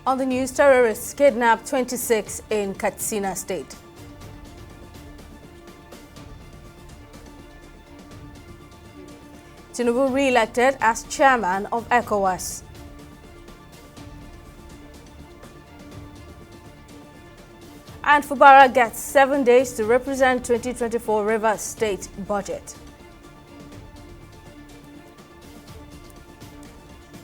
On the news, terrorists kidnapped 26 in Katsina state. Tinubu re-elected as chairman of ECOWAS. And Fubara gets 7 days to represent 2024 Rivers State budget.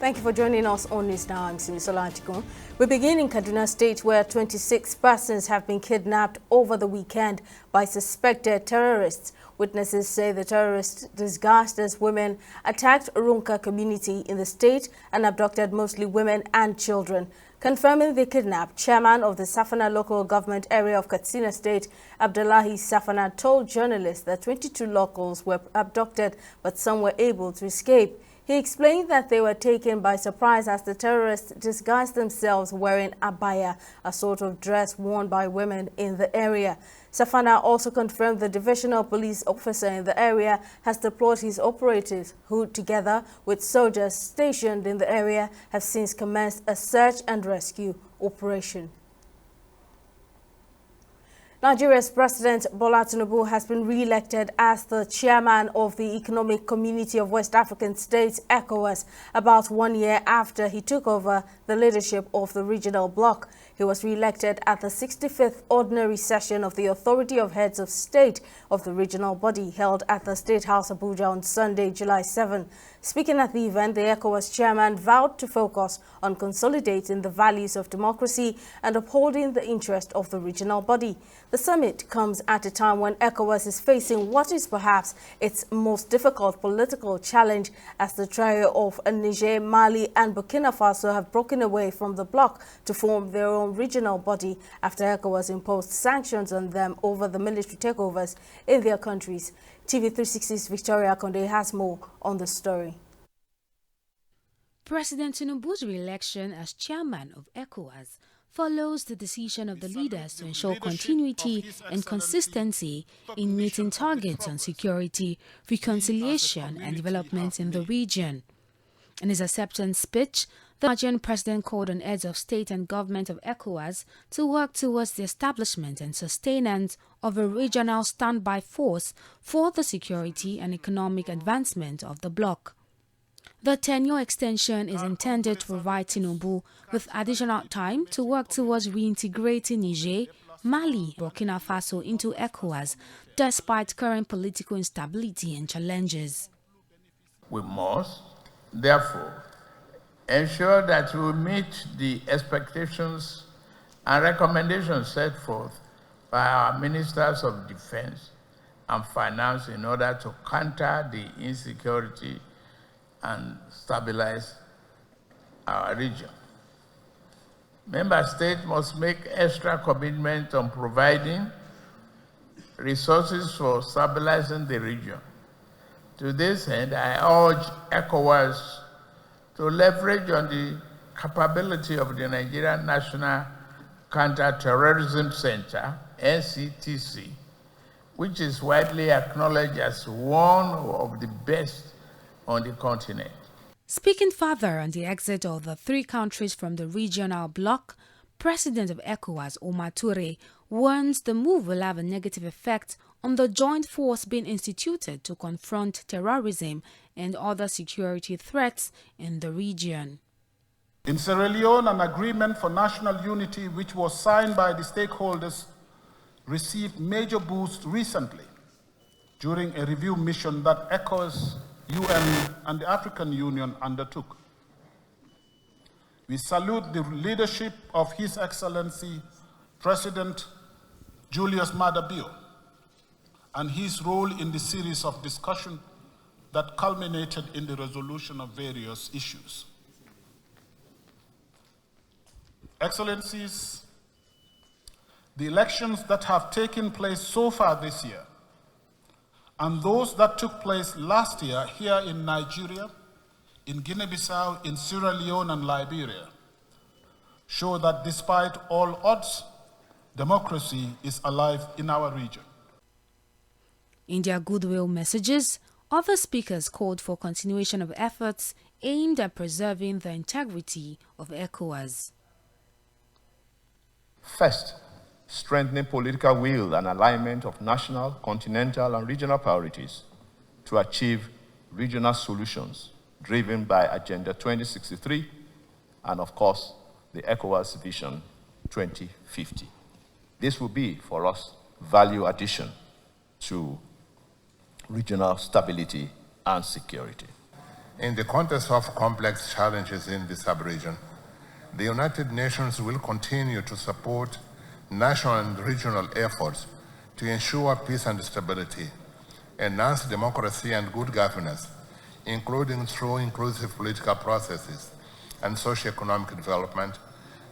Thank you for joining us on News Now. I'm Simisola Achikun. We begin in Kaduna State, where 26 persons have been kidnapped over the weekend by suspected terrorists. Witnesses say the terrorists, disguised as women, attacked Runka community in the state and abducted mostly women and children. Confirming the kidnap, chairman of the Safana local government area of Katsina State, Abdullahi Safana, told journalists that 22 locals were abducted, but some were able to escape. He explained that they were taken by surprise as the terrorists disguised themselves wearing abaya, a sort of dress worn by women in the area. Safana also confirmed the divisional police officer in the area has deployed his operatives who, together with soldiers stationed in the area, have since commenced a search and rescue operation. Nigeria's President Bola Tinubu has been re-elected as the chairman of the Economic Community of West African States, ECOWAS, about 1 year after he took over the leadership of the regional bloc. He was re-elected at the 65th ordinary session of the Authority of Heads of State of the regional body held at the State House Abuja on Sunday, July 7. Speaking at the event, the ECOWAS chairman vowed to focus on consolidating the values of democracy and upholding the interest of the regional body. The summit comes at a time when ECOWAS is facing what is perhaps its most difficult political challenge, as the trio of Niger, Mali and Burkina Faso have broken away from the bloc to form their own regional body after ECOWAS imposed sanctions on them over the military takeovers in their countries. TV360's Victoria Konde has more on the story. President Tinubu's re-election as chairman of ECOWAS follows the decision of the leaders to ensure continuity and consistency in meeting targets on security, reconciliation and development in the region. In his acceptance speech, the Nigerian president called on heads of state and government of ECOWAS to work towards the establishment and sustenance of a regional standby force for the security and economic advancement of the bloc. The tenure extension is intended to provide Tinubu with additional time to work towards reintegrating Niger, Mali, Burkina Faso into ECOWAS, despite current political instability and challenges. We must, therefore, ensure that we meet the expectations and recommendations set forth by our ministers of defense and finance in order to counter the insecurity and stabilize our region. Member states must make extra commitment on providing resources for stabilizing the region. To this end, I urge ECOWAS to leverage on the capability of the Nigerian National Counter-Terrorism Center, NCTC, which is widely acknowledged as one of the best on the continent. Speaking further on the exit of the three countries from the regional bloc, President of ECOWAS, Omar Toure, warns the move will have a negative effect on the joint force being instituted to confront terrorism and other security threats in the region. In Sierra Leone, an agreement for national unity, which was signed by the stakeholders, received major boost recently during a review mission that ECOWAS, UN and the African Union undertook. We salute the leadership of His Excellency President Julius Maada Bio and his role in the series of discussions that culminated in the resolution of various issues. Excellencies, the elections that have taken place so far this year and those that took place last year here in Nigeria, in Guinea-Bissau, in Sierra Leone and Liberia show that despite all odds, democracy is alive in our region. In their goodwill messages, other speakers called for continuation of efforts aimed at preserving the integrity of ECOWAS. First, strengthening political will and alignment of national, continental, and regional priorities to achieve regional solutions driven by Agenda 2063 and, of course, the ECOWAS Vision 2050. This will be, for us, value addition to regional stability and security. In the context of complex challenges in the sub-region, the United Nations will continue to support national and regional efforts to ensure peace and stability, enhance democracy and good governance, including through inclusive political processes and socio-economic development,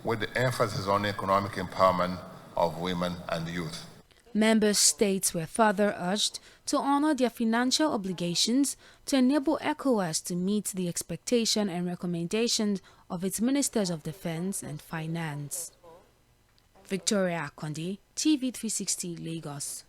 with the emphasis on economic empowerment of women and youth. Member states were further urged to honor their financial obligations to enable ECOWAS to meet the expectation and recommendations of its Ministers of Defense and Finance. Victoria Akondi, TV360 Lagos.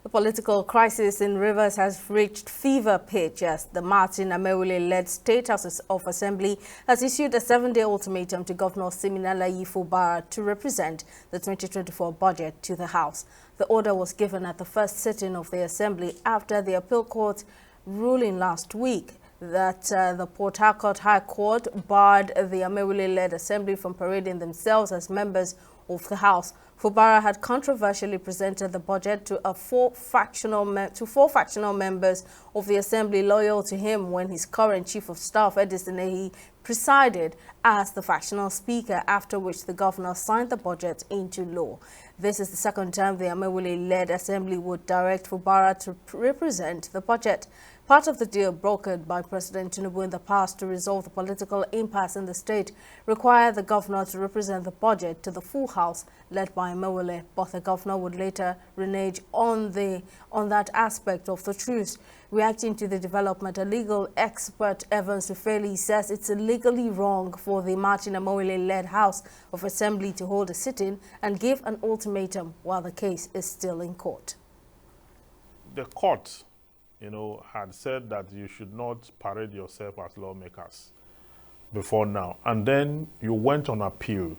The political crisis in Rivers has reached fever pitch as the Martin Amaewhule-led State House of Assembly has issued a 7-day ultimatum to Governor Siminalayi Fubara to represent the 2024 budget to the House. The order was given at the first sitting of the Assembly after the Appeal Court ruling last week that the Port Harcourt High Court barred the Amaewhule-led Assembly from parading themselves as members of the House. Fubara had controversially presented the budget to four factional members of the Assembly loyal to him when his current Chief of Staff, Edison Ehi, presided as the factional speaker, after which the governor signed the budget into law. This is the second time the Amaewhule-led Assembly would direct Fubara to represent the budget. Part of the deal brokered by President Tinubu in the past to resolve the political impasse in the state required the governor to represent the budget to the full House led by Amaewhule, but the governor would later renege on that aspect of the truce. Reacting to the development, a legal expert, Evans Ufeli, says it's legally wrong for the Martin Amaewhule-led House of Assembly to hold a sit-in and give an ultimatum while the case is still in court. The court, had said that you should not parade yourself as lawmakers before now. And then you went on appeal.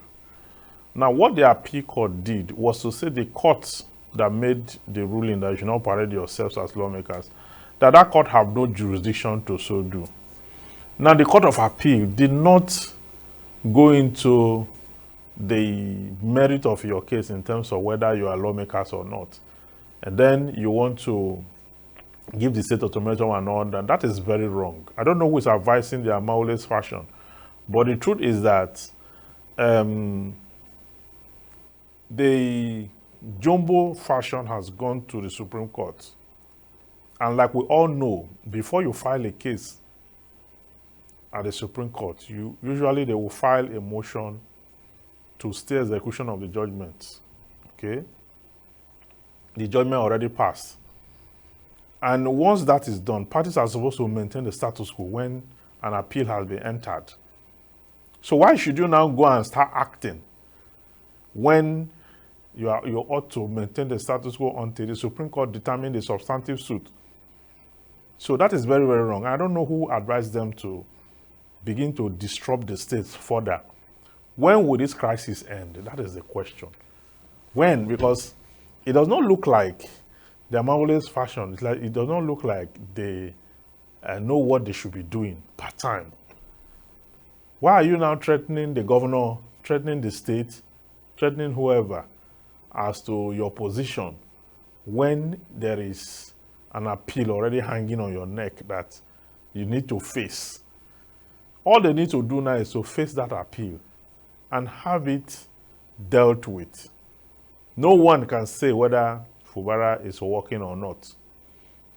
Now, what the appeal court did was to say the courts that made the ruling that you should not parade yourselves as lawmakers, that court have no jurisdiction to so do. Now, the Court of Appeal did not go into the merit of your case in terms of whether you are lawmakers or not. And then you want to give the state ultimatum and all that. That is very wrong. I don't know who is advising the Amaewhule's fashion, but the truth is that the jumbo fashion has gone to the Supreme Court. And like we all know, before you file a case at the Supreme Court, usually they will file a motion to stay execution of the judgment. Okay? The judgment already passed. And once that is done, parties are supposed to maintain the status quo when an appeal has been entered. So why should you now go and start acting when you ought to maintain the status quo until the Supreme Court determines the substantive suit? So that is very, very wrong. I don't know who advised them to begin to disrupt the state further. When will this crisis end? That is the question. When? Because it does not look like the Amaewhule's fashion. It's like it does not look like they know what they should be doing part time. Why are you now threatening the governor, threatening the state, threatening whoever as to your position when there is an appeal already hanging on your neck that you need to face? All they need to do now is to face that appeal and have it dealt with. No one can say whether Fubara is working or not,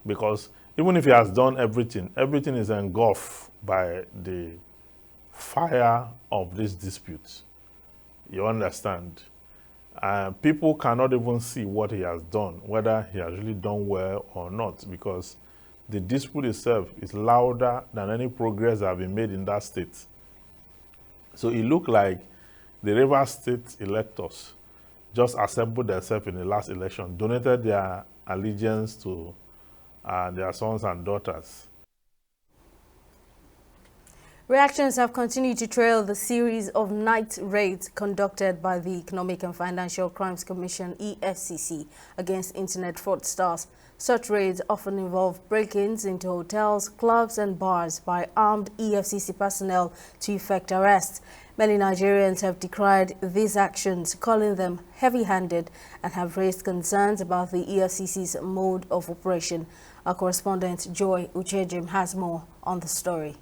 because even if he has done everything, everything is engulfed by the fire of this dispute. You understand? People cannot even see what he has done, whether he has really done well or not, because the dispute itself is louder than any progress that has been made in that state. So it looked like the Rivers State electors just assembled themselves in the last election, donated their allegiance to their sons and daughters. Reactions have continued to trail the series of night raids conducted by the Economic and Financial Crimes Commission (EFCC) against internet fraudsters. Such raids often involve break-ins into hotels, clubs and bars by armed EFCC personnel to effect arrests. Many Nigerians have decried these actions, calling them heavy-handed, and have raised concerns about the EFCC's mode of operation. Our correspondent Joy Uchejim has more on the story.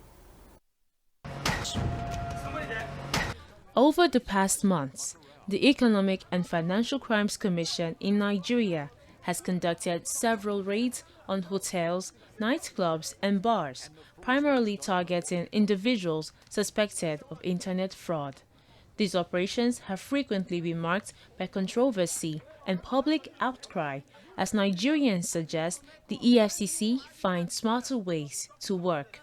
Over the past months, the Economic and Financial Crimes Commission in Nigeria has conducted several raids on hotels, nightclubs and bars, primarily targeting individuals suspected of internet fraud. These operations have frequently been marked by controversy and public outcry as Nigerians suggest the EFCC find smarter ways to work.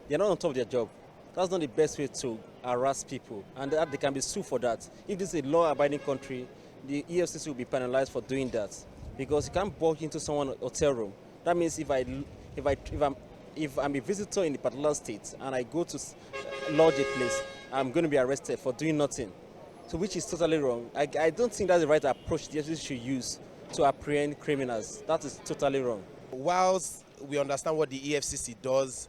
They're not on top of their job. That's not the best way to harass people, and they can be sued for that. If this is a law-abiding country, the EFCC will be penalized for doing that, because you can't walk into someone's hotel room. That means if I'm a visitor in a particular state and I go to lodge a place, I'm going to be arrested for doing nothing. So, which is totally wrong. I don't think that's the right approach the EFCC should use to apprehend criminals. That is totally wrong. Whilst we understand what the EFCC does,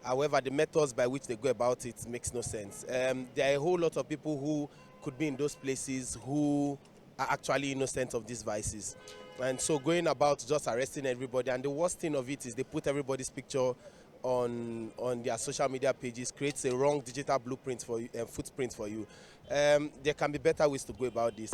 however, the methods by which they go about it makes no sense. There are a whole lot of people who could be in those places who are actually innocent of these vices. And so going about just arresting everybody, and the worst thing of it is they put everybody's picture on their social media pages, creates a wrong digital blueprint for you, footprint for you. There can be better ways to go about this.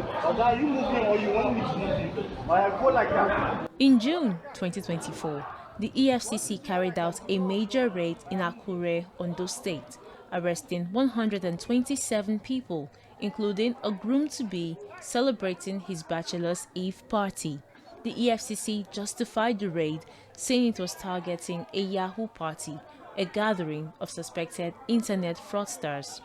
In June 2024, the EFCC carried out a major raid in Akure, Ondo State, arresting 127 people, including a groom-to-be celebrating his bachelor's eve party. The EFCC justified the raid, saying it was targeting a Yahoo party, a gathering of suspected internet fraudsters.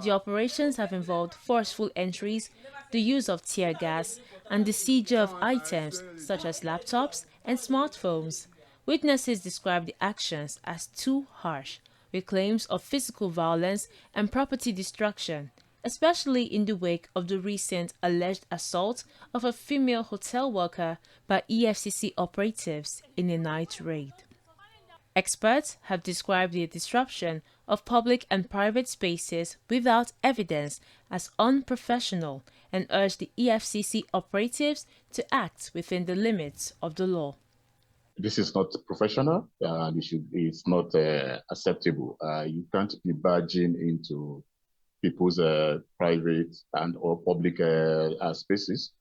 The operations have involved forceful entries, the use of tear gas, and the seizure of items such as laptops and smartphones. Witnesses described the actions as too harsh, with claims of physical violence and property destruction, especially in the wake of the recent alleged assault of a female hotel worker by EFCC operatives in a night raid. Experts have described the disruption of public and private spaces without evidence as unprofessional and urged the EFCC operatives to act within the limits of the law. This is not professional, and it's not acceptable. You can't be barging into people's private and or public spaces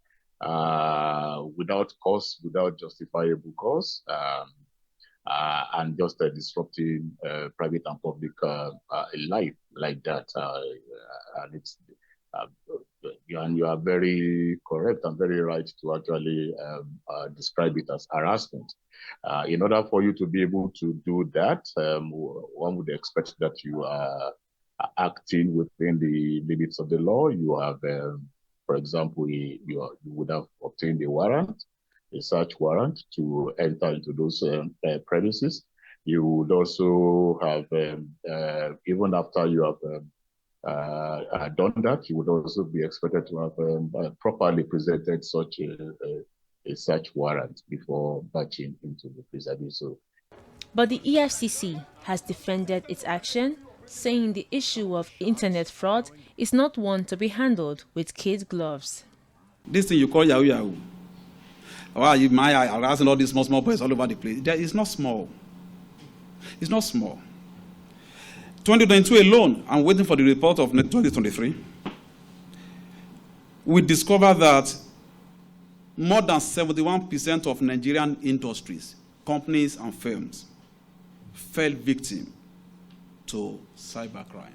without cause, without justifiable cause, and just disrupting private and public life like that. And it's and you are very correct and very right to actually describe it as harassment. In order for you to be able to do that, one would expect that you are acting within the limits of the law. You have, for example, you would have obtained a warrant, a search warrant to enter into those premises. You would also have, even after you have done that, you would also be expected to have properly presented such a search warrant before batching into the vis-a-vis. So, but the EFCC has defended its action, saying the issue of internet fraud is not one to be handled with kid gloves. This thing you call Yahoo Yahoo, well, you might harassing all these small boys all over the place. It's not small. It's not small. 2022 alone, I'm waiting for the report of 2023. We discovered that more than 71% of Nigerian industries, companies and firms fell victim to cybercrime.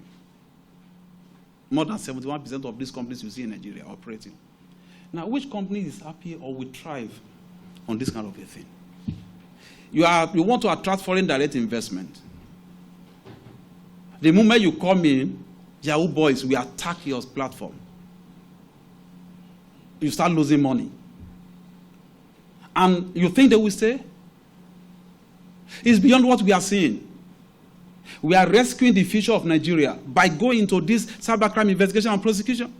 More than 71% of these companies you see in Nigeria are operating. Now, which company is happy or will thrive on this kind of a thing? You want to attract foreign direct investment. The moment you come in, Yahoo boys will attack your platform. You start losing money. And you think they will stay? It's beyond what we are seeing. We are rescuing the future of Nigeria by going into this cybercrime investigation and prosecution.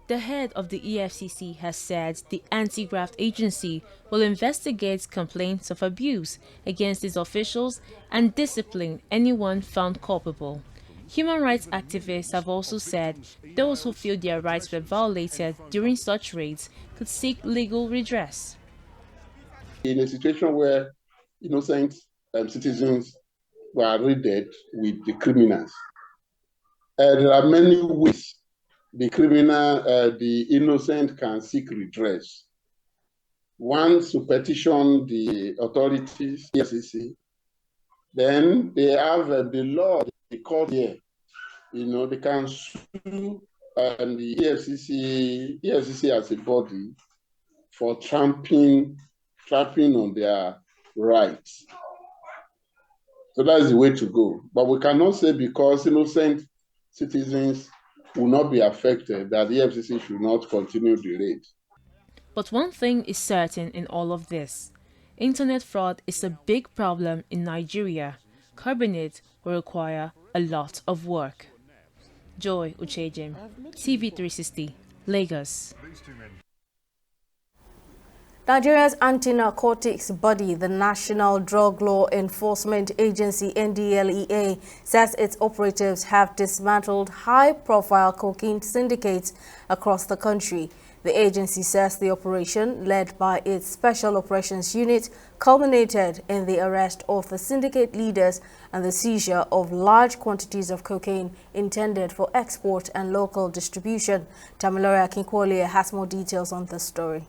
The head of the EFCC has said the anti-graft agency will investigate complaints of abuse against its officials and discipline anyone found culpable. Human rights activists have also said those who feel their rights were violated during such raids could seek legal redress. In a situation where innocent citizens were raided with the criminals, there are many ways the innocent can seek redress. One, to petition the authorities, EFCC. Then they have the law, the court here. They can sue the EFCC as a body for trampling on their rights. So that is the way to go. But we cannot say because innocent citizens will not be affected that the EFCC should not continue the raid. But one thing is certain in all of this. Internet fraud is a big problem in Nigeria. Curbing it will require a lot of work. Joy Uchejim, TV360, Lagos. Nigeria's anti-narcotics body, the National Drug Law Enforcement Agency, NDLEA, says its operatives have dismantled high-profile cocaine syndicates across the country. The agency says the operation, led by its Special Operations Unit, culminated in the arrest of the syndicate leaders and the seizure of large quantities of cocaine intended for export and local distribution. Tamilore Akinkwole has more details on this story.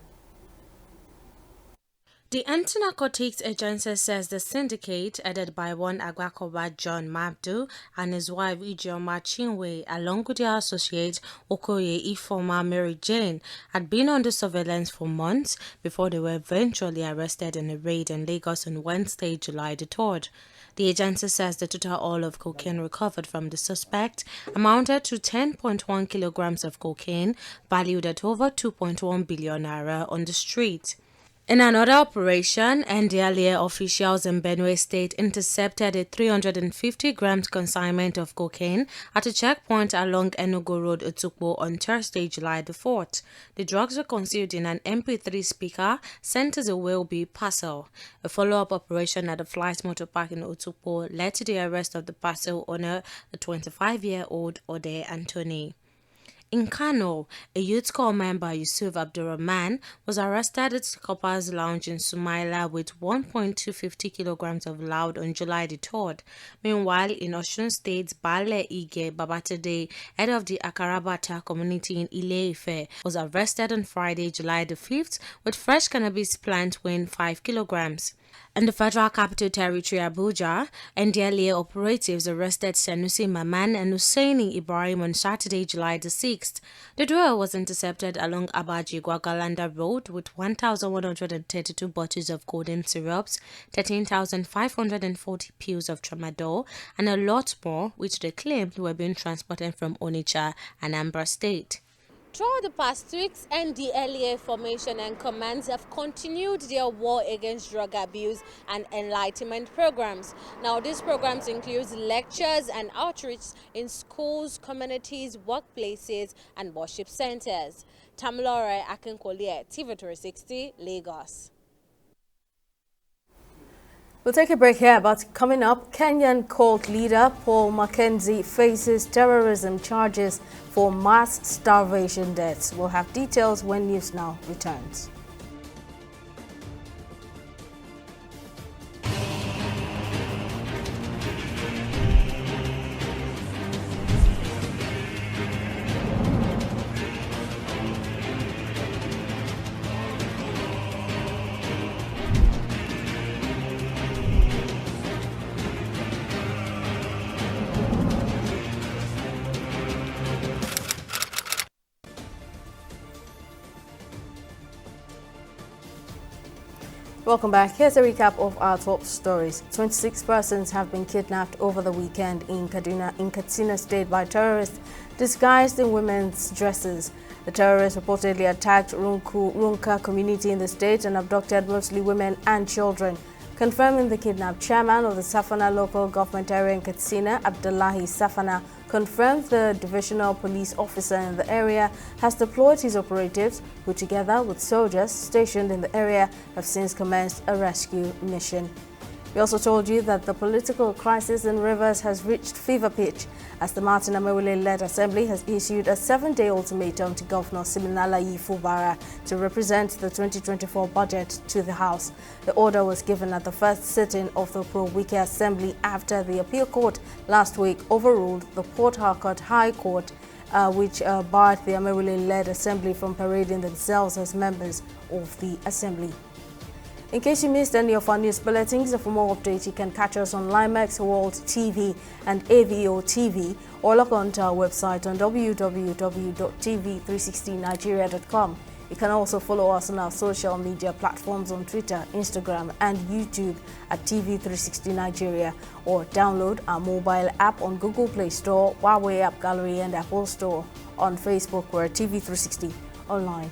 The anti-narcotics agency says the syndicate, headed by one Agwakoba John Mabdu and his wife Ijeoma Chinwe, along with their associate Okoye Ifoma Mary Jane, had been under surveillance for months before they were eventually arrested in a raid in Lagos on Wednesday, July the 3rd. The agency says the total haul of cocaine recovered from the suspect amounted to 10.1 kilograms of cocaine, valued at over 2.1 billion naira on the street. In another operation, NDLEA officials in Benue State intercepted a 350 grams consignment of cocaine at a checkpoint along Enugu Road, Otukpo, on Thursday, July the 4th. The drugs were concealed in an MP3 speaker sent as a Wilby parcel. A follow-up operation at the Flight Motor Park in Otukpo led to the arrest of the parcel owner, the 25-year-old Ode Anthony. In Kano, a youth corps member, Yusuf Abdurrahman, was arrested at the Coppers Lounge in Sumaila with 1.250 kilograms of loud on July the 3rd. Meanwhile, in Osun State, Bale Ige Babatade, head of the Akarabata community in Ile-Ife, was arrested on Friday, July the 5th, with fresh cannabis plant weighing 5 kilograms. In the Federal Capital Territory, Abuja, NDLEA operatives arrested Sanusi Maman and Hussaini Ibrahim on Saturday, July the 6th. The duo was intercepted along Abaji Gwagalanda Road with 1,132 bottles of codeine syrups, 13,540 pills of tramadol, and a lot more, which they claimed were being transported from Onitsha, Anambra State. Throughout the past weeks, NDLEA formation and commands have continued their war against drug abuse and enlightenment programs. Now, these programs include lectures and outreach in schools, communities, workplaces, and worship centers. Tamilore Akinkwole, TV360, Lagos. We'll take a break here, but coming up, Kenyan cult leader Paul Mackenzie faces terrorism charges for mass starvation deaths. We'll have details when News Now returns. Welcome back. Here's a recap of our top stories. 26 persons have been kidnapped over the weekend in Katsina State by terrorists disguised in women's dresses. The terrorists reportedly attacked Runka community in the state and abducted mostly women and children. confirming the kidnapped chairman of the Safana local government area in Katsina, Abdullahi Safana, confirmed the divisional police officer in the area has deployed his operatives, who together with soldiers stationed in the area have since commenced a rescue mission. We also told you that the political crisis in Rivers has reached fever pitch as the Martin Amewule-led Assembly has issued a 7-day ultimatum to Governor Siminalayi Fubara to represent the 2024 budget to the House. The order was given at the first sitting of the Pro-Wike Assembly after the appeal court last week overruled the Port Harcourt High Court, which barred the Amewule-led Assembly from parading themselves as members of the Assembly. In case you missed any of our news bulletins, for more updates, you can catch us on Limex World TV and AVO TV, or log on to our website on www.tv360nigeria.com. You can also follow us on our social media platforms on Twitter, Instagram, and YouTube at TV360 Nigeria, or download our mobile app on Google Play Store, Huawei App Gallery, and Apple Store. On Facebook, we're at TV360 Online.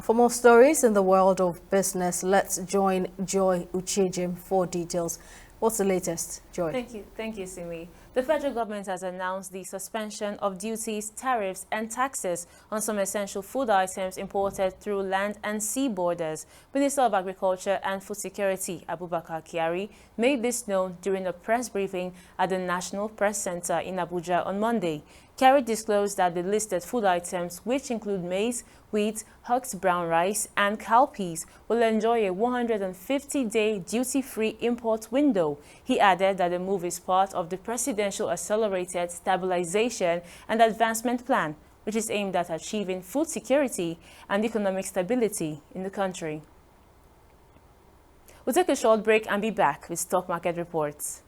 For more stories in the world of business, let's join Joy Uchejim for details. What's the latest, Joy? Thank you, Simi. The federal government has announced the suspension of duties, tariffs and taxes on some essential food items imported through land and sea borders. Minister of Agriculture and Food Security, Abubakar Kyari, made this known during a press briefing at the National Press Center in Abuja on Monday. Kyari disclosed that the listed food items, which include maize, wheat, husked brown rice, and cowpeas, will enjoy a 150-day duty-free import window. He added that the move is part of the Presidential Accelerated Stabilization and Advancement Plan, which is aimed at achieving food security and economic stability in the country. We'll take a short break and be back with stock market reports.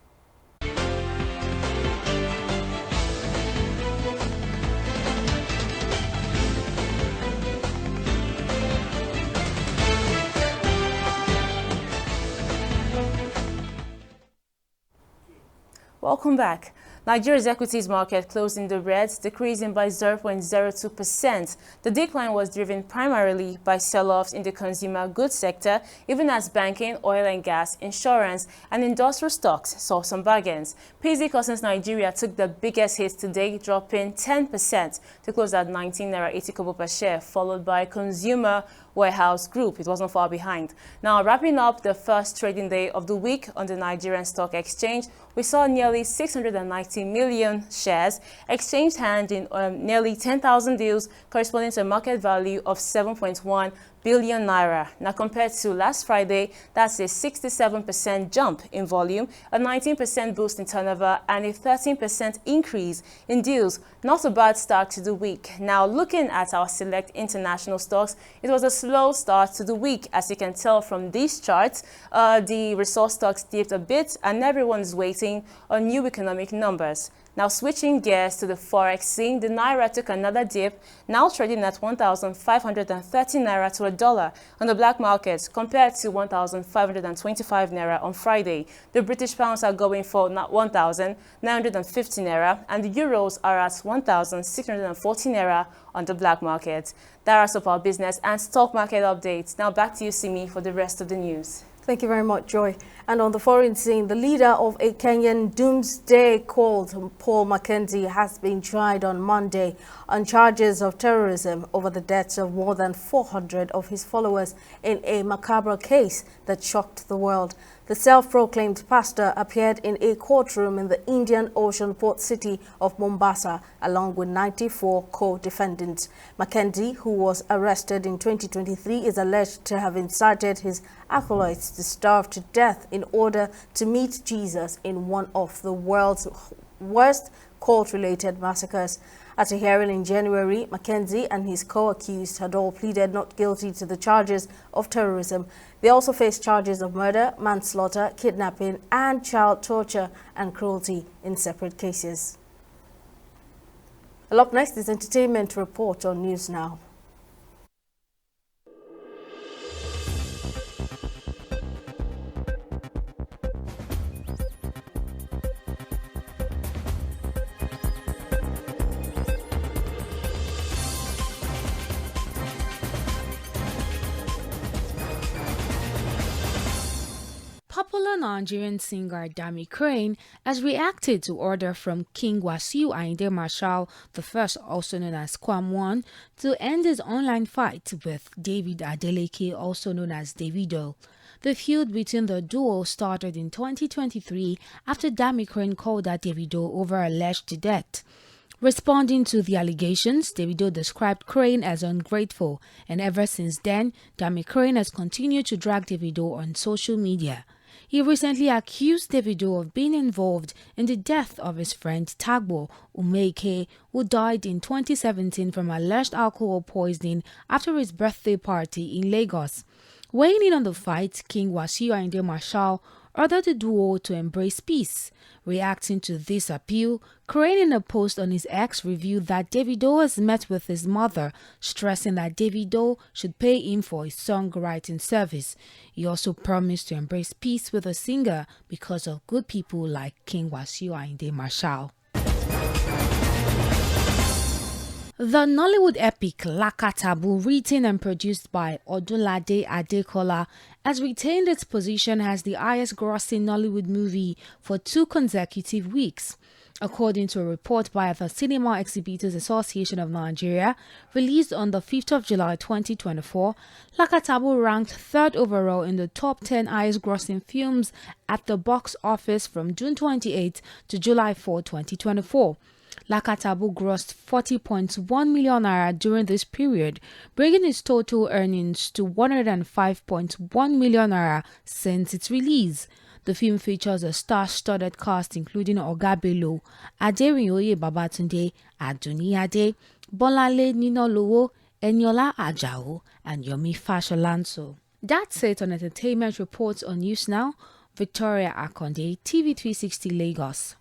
Welcome back. Nigeria's equities market closed in the red, decreasing by 0.02%. The decline was driven primarily by sell-offs in the consumer goods sector, even as banking, oil and gas, insurance, and industrial stocks saw some bargains. PZ Customs Nigeria took the biggest hit today, dropping 10% to close at 19 naira 80 kobo per share, followed by Consumer Warehouse Group. It wasn't far behind. Now, wrapping up the first trading day of the week on the Nigerian Stock Exchange, we saw nearly 690 million shares exchanged hands in nearly 10,000 deals, corresponding to a market value of 7.1 billion naira. Now, compared to last Friday, that's a 67% jump in volume, a 19% boost in turnover, and a 13% increase in deals. Not a bad start to the week. Now, looking at our select international stocks, it was a slow start to the week. As you can tell from these charts, the resource stocks dipped a bit, and everyone's waiting on new economic numbers. Now, switching gears to the forex scene, the naira took another dip, now trading at 1,530 naira to a dollar on the black market, compared to 1,525 naira on Friday. The British pounds are going for 1,950 naira, and the euros are at 1,640 naira on the black market. That's up our business and stock market updates. Now back to you, Simi, for the rest of the news. Thank you very much, Joy. And on the foreign scene, the leader of a Kenyan doomsday cult, Paul Mackenzie, has been tried on Monday on charges of terrorism over the deaths of more than 400 of his followers in a macabre case that shocked the world. The self-proclaimed pastor appeared in a courtroom in the Indian Ocean port city of Mombasa, along with 94 co-defendants. Mackenzie, who was arrested in 2023, is alleged to have incited his acolytes to starve to death in order to meet Jesus in one of the world's worst cult-related massacres. At a hearing in January, Mackenzie and his co-accused had all pleaded not guilty to the charges of terrorism. They also faced charges of murder, manslaughter, kidnapping, and child torture and cruelty in separate cases. Well, up next is Entertainment Report on News Now. Popular Nigerian singer Dami Crane has reacted to order from King Wasiu Ayinde Marshal I, also known as Kwam, to end his online fight with David Adeleke, also known as Davido. The feud between the duo started in 2023 after Dami Crane called out Davido over alleged debt. Responding to the allegations, Davido described Crane as ungrateful, and ever since then, Dami Crane has continued to drag Davido on social media. He recently accused Davido of being involved in the death of his friend Tagbo Umeike, who died in 2017 from alleged alcohol poisoning after his birthday party in Lagos. Weighing in on the fight, King Wasiu Ayinde Marshal ordered the duo to embrace peace. Reacting to this appeal, Crane in a post on his X revealed that Davido has met with his mother, stressing that Davido should pay him for his songwriting service. He also promised to embrace peace with the singer because of good people like King Wasiu Ayinde Marshal. The Nollywood epic Lakatabu, written and produced by Odunlade Adekola, has retained its position as the highest-grossing Nollywood movie for 2 consecutive weeks. According to a report by the Cinema Exhibitors Association of Nigeria, released on the 5th of July 2024, Lakatabu ranked 3rd overall in the top 10 highest-grossing films at the box office from June 28 to July 4, 2024. Lakatabu grossed 40.1 million naira during this period, bringing its total earnings to 105.1 million naira since its release. The film features a star-studded cast including Oga Bello, Aderinyoye Babatunde, Aduni Ade, Bolale Ninolowo, Eniola Ajao, and Yomi Fasholanso. That's it on Entertainment Reports on News Now. Victoria Akonde, TV360 Lagos.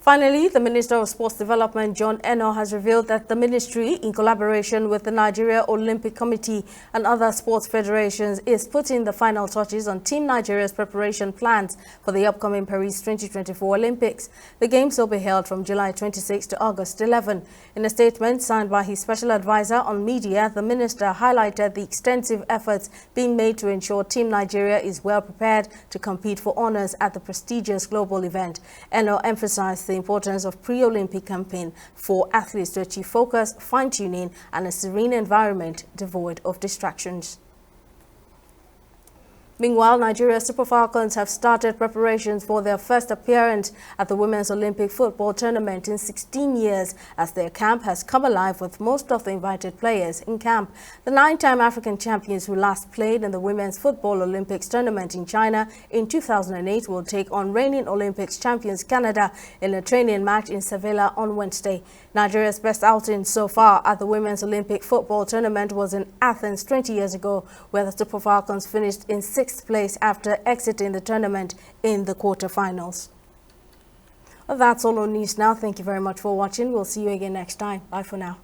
Finally, the Minister of Sports Development, John Eno, has revealed that the ministry, in collaboration with the Nigeria Olympic Committee and other sports federations, is putting the final touches on Team Nigeria's preparation plans for the upcoming Paris 2024 Olympics. The Games will be held from July 26 to August 11. In a statement signed by his special advisor on media, the minister highlighted the extensive efforts being made to ensure Team Nigeria is well prepared to compete for honors at the prestigious global event. Eno emphasized the importance of pre-Olympic campaign for athletes to achieve focus, fine-tuning, and a serene environment devoid of distractions. Meanwhile, Nigeria Super Falcons have started preparations for their first appearance at the Women's Olympic Football Tournament in 16 years, as their camp has come alive with most of the invited players in camp. The 9-time African champions who last played in the Women's Football Olympics Tournament in China in 2008 will take on reigning Olympics champions Canada in a training match in Sevilla on Wednesday. Nigeria's best outing so far at the Women's Olympic Football Tournament was in Athens 20 years ago, where the Super Falcons finished in 6th place after exiting the tournament in the quarterfinals. Well, that's all on News Now. Thank you very much for watching. We'll see you again next time. Bye for now.